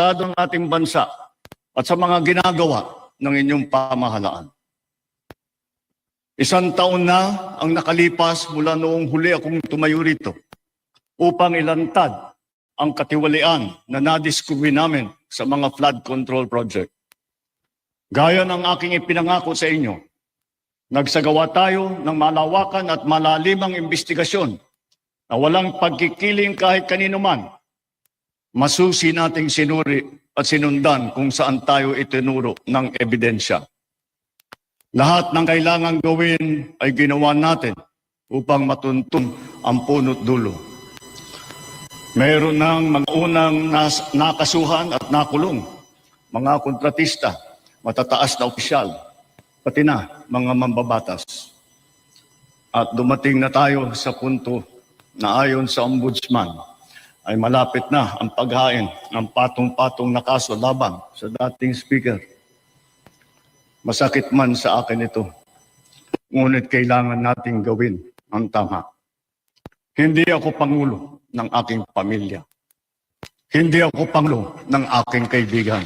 estado ng ating bansa at sa mga ginagawa ng inyong pamahalaan. Isang taon na ang nakalipas mula noong huli akong tumayo rito upang ilantad ang katiwalian na nadiskubre namin sa mga flood control project. Gaya ng aking ipinangako sa inyo, nagsagawa tayo ng malawakan at malalimang investigasyon na walang pagkikiling kahit kanino man. Masusi nating sinuri at sinundan kung saan tayo itinuro ng ebidensya. Lahat ng kailangang gawin ay ginawa natin upang matuntun ang punot dulo. Mayroon ng mga unang nakasuhan at nakulong, mga kontratista, matataas na opisyal, pati na mga mambabatas. At dumating na tayo sa punto na ayon sa Ombudsman ay malapit na ang paghain ng patong-patong na kaso laban sa dating speaker. Masakit man sa akin ito, ngunit kailangan nating gawin ang tama. Hindi ako pangulo ng aking pamilya. Hindi ako pangulo ng aking kaibigan.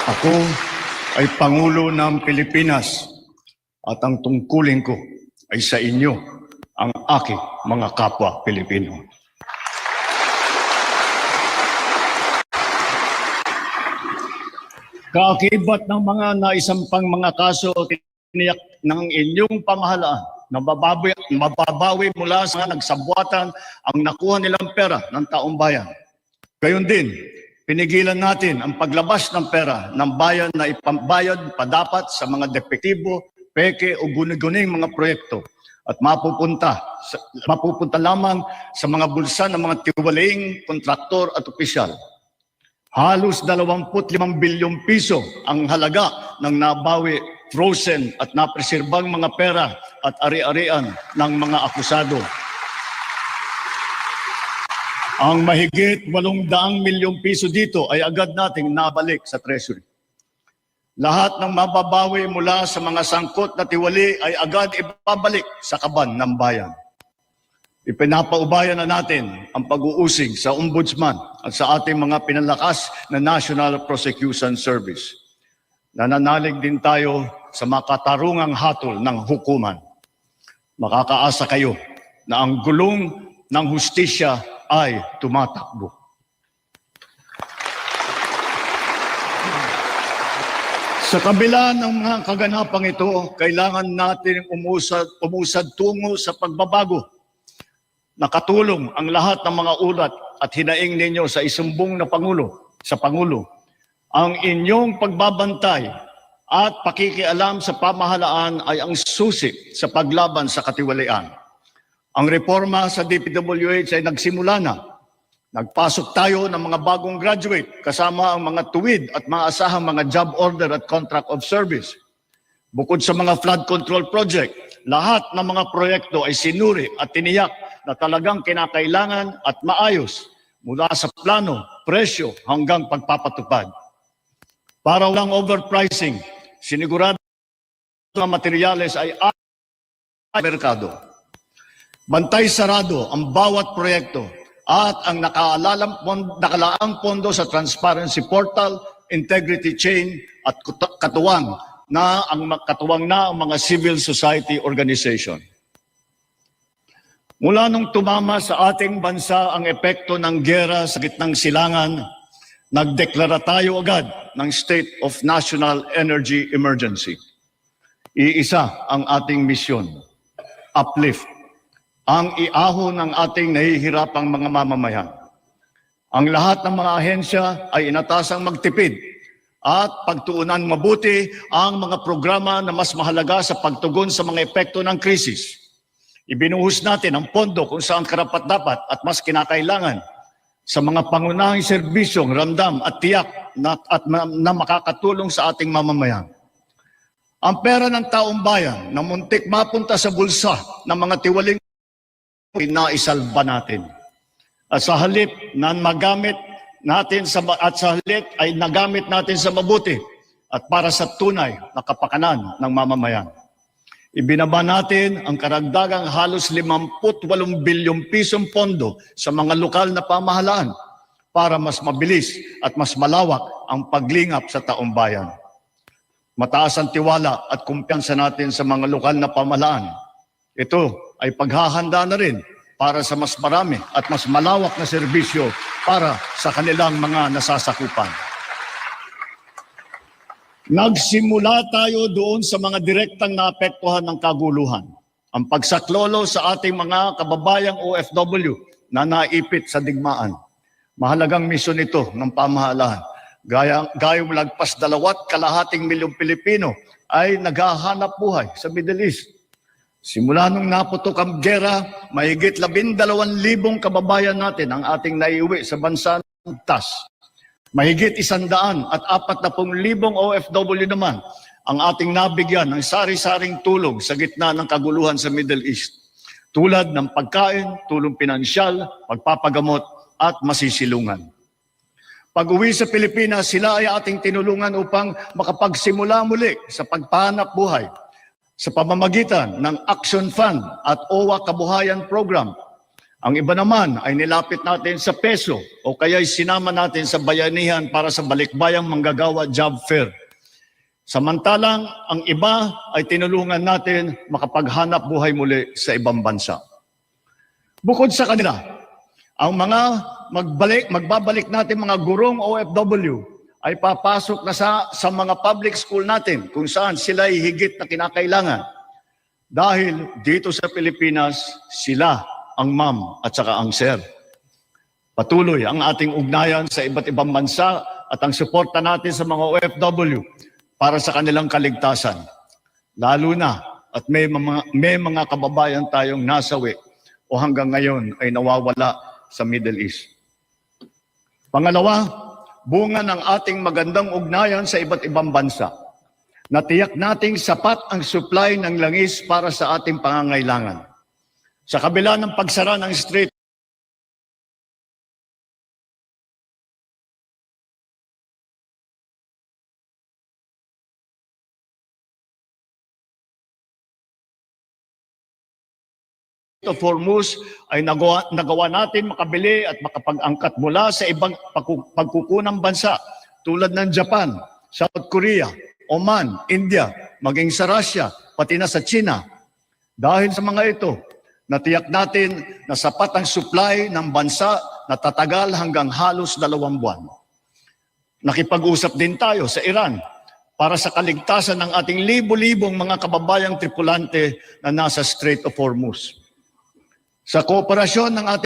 Ako ay Pangulo ng Pilipinas at ang tungkulin ko ay sa inyo, ang aking mga kapwa Pilipino. Kaakibat ng mga naisampang mga kaso tiniyak ng inyong pamahalaan na mababawi mula sa nagsabuatan ang nakuha nilang pera ng taong bayan. Gayon din, pinigilan natin ang paglabas ng pera ng bayan na ipambayad padapat sa mga depektibo, peke o guni-guning mga proyekto at mapupunta lamang sa mga bulsa ng mga tiwalaing kontraktor at opisyal. Halos 25 bilyong piso ang halaga ng nabawi, frozen at napreserbang mga pera at ari-arian ng mga akusado. Ang mahigit 800 milyong piso dito ay agad nating nabalik sa Treasury. Lahat ng mababawi mula sa mga sangkot na tiwali ay agad ibabalik sa kaban ng bayan. Ipinapaubayan na natin ang pag-uusig sa Ombudsman at sa ating mga pinalakas na National Prosecution Service. Nananalig din tayo sa makatarungang hatol ng hukuman. Makakaasa kayo na ang gulong ng hustisya ay tumatakbo. Sa kabila ng mga kaganapang ito, kailangan natin umusad tungo sa pagbabago. Nakatulong ang lahat ng mga ulat at hinaing ninyo sa isumbong na Pangulo, ang inyong pagbabantay at pakikialam sa pamahalaan ay ang susi sa paglaban sa katiwalian. Ang reforma sa DPWH ay nagsimula na. Nagpasok tayo ng mga bagong graduate kasama ang mga tuwid at maasahang mga job order at contract of service. Bukod sa mga flood control project, lahat ng mga proyekto ay sinuri at tiniyak na talagang kinakailangan at maayos mula sa plano, presyo hanggang pagpapatupad. Para walang overpricing, sinigurado na materyales ay merkado. Bantay sarado ang bawat proyekto at ang nakalaang pondo sa transparency portal, integrity chain at katuwang na ang mga civil society organization. Mula nung tumama sa ating bansa ang epekto ng giyera sa gitnang silangan, nagdeklara tayo agad ng State of National Energy Emergency. Iisa ang ating misyon, uplift, ang iahon ng ating nahihirapang mga mamamayan. Ang lahat ng mga ahensya ay inatasang magtipid at pagtuunan mabuti ang mga programa na mas mahalaga sa pagtugon sa mga epekto ng krisis. Ibinuhos natin ang pondo kung saan karapat-dapat at mas kinakailangan sa mga pangunahing serbisyong ramdam at tiyak na makakatulong sa ating mamamayan. Ang pera ng taong bayan na muntik mapunta sa bulsa ng mga tiwaling naisalba natin. At sa halip na magamit natin sa nagamit natin sa mabuti at para sa tunay na kapakanan ng mamamayan. Ibinaba natin ang karagdagang halos 58 bilyong pisong pondo sa mga lokal na pamahalaan para mas mabilis at mas malawak ang paglingap sa taong bayan. Mataas ang tiwala at kumpiyansa natin sa mga lokal na pamahalaan. Ito ay paghahanda na rin para sa mas marami at mas malawak na serbisyo para sa kanilang mga nasasakupan. Nagsimula tayo doon sa mga direktang naapektuhan ng kaguluhan. Ang pagsaklolo sa ating mga kababayang OFW na naipit sa digmaan. Mahalagang misyon ito ng pamahalaan. Gayong lagpas 2.2 milyong Pilipino ay naghahanap buhay sa Middle East. Simula nung naputok ang gera, mahigit 12,000 kababayan natin ang ating naiuwi sa bansa ng TAS. Mahigit 140,000 OFW naman ang ating nabigyan ng sari-saring tulong sa gitna ng kaguluhan sa Middle East. Tulad ng pagkain, tulong pinansyal, pagpapagamot at masisilungan. Pag-uwi sa Pilipinas, sila ay ating tinulungan upang makapagsimula muli sa pagpahanap buhay sa pamamagitan ng Action Fund at OWA Kabuhayan Program. Ang iba naman ay nilapit natin sa PESO o kaya sinama natin sa bayanihan para sa Balikbayang Manggagawa Job Fair. Samantalang ang iba ay tinulungan natin makapaghanap buhay muli sa ibang bansa. Bukod sa kanila, ang mga magbabalik natin mga gurong OFW ay papasok na sa mga public school natin kung saan sila ay higit na kinakailangan. Dahil dito sa Pilipinas, sila ang ma'am at saka ang sir. Patuloy ang ating ugnayan sa iba't ibang bansa at ang suporta natin sa mga OFW para sa kanilang kaligtasan. Lalo na at may mga kababayan tayong nasawi o hanggang ngayon ay nawawala sa Middle East. Pangalawa, bunga ng ating magandang ugnayan sa iba't ibang bansa. Natiyak nating sapat ang supply ng langis para sa ating pangangailangan. Sa kabila ng pagsara ng Strait of Hormuz ay nagawa natin makabili at makapag-angkat mula sa ibang pagkukunang bansa tulad ng Japan, South Korea, Oman, India, maging sa Russia, pati na sa China. Dahil sa mga ito, natiyak natin na sapat ang supply ng bansa na tatagal hanggang halos 2 buwan. Nakipag-usap din tayo sa Iran para sa kaligtasan ng ating libo-libong mga kababayang tripulante na nasa Strait of Hormuz. Sa kooperasyon ng ating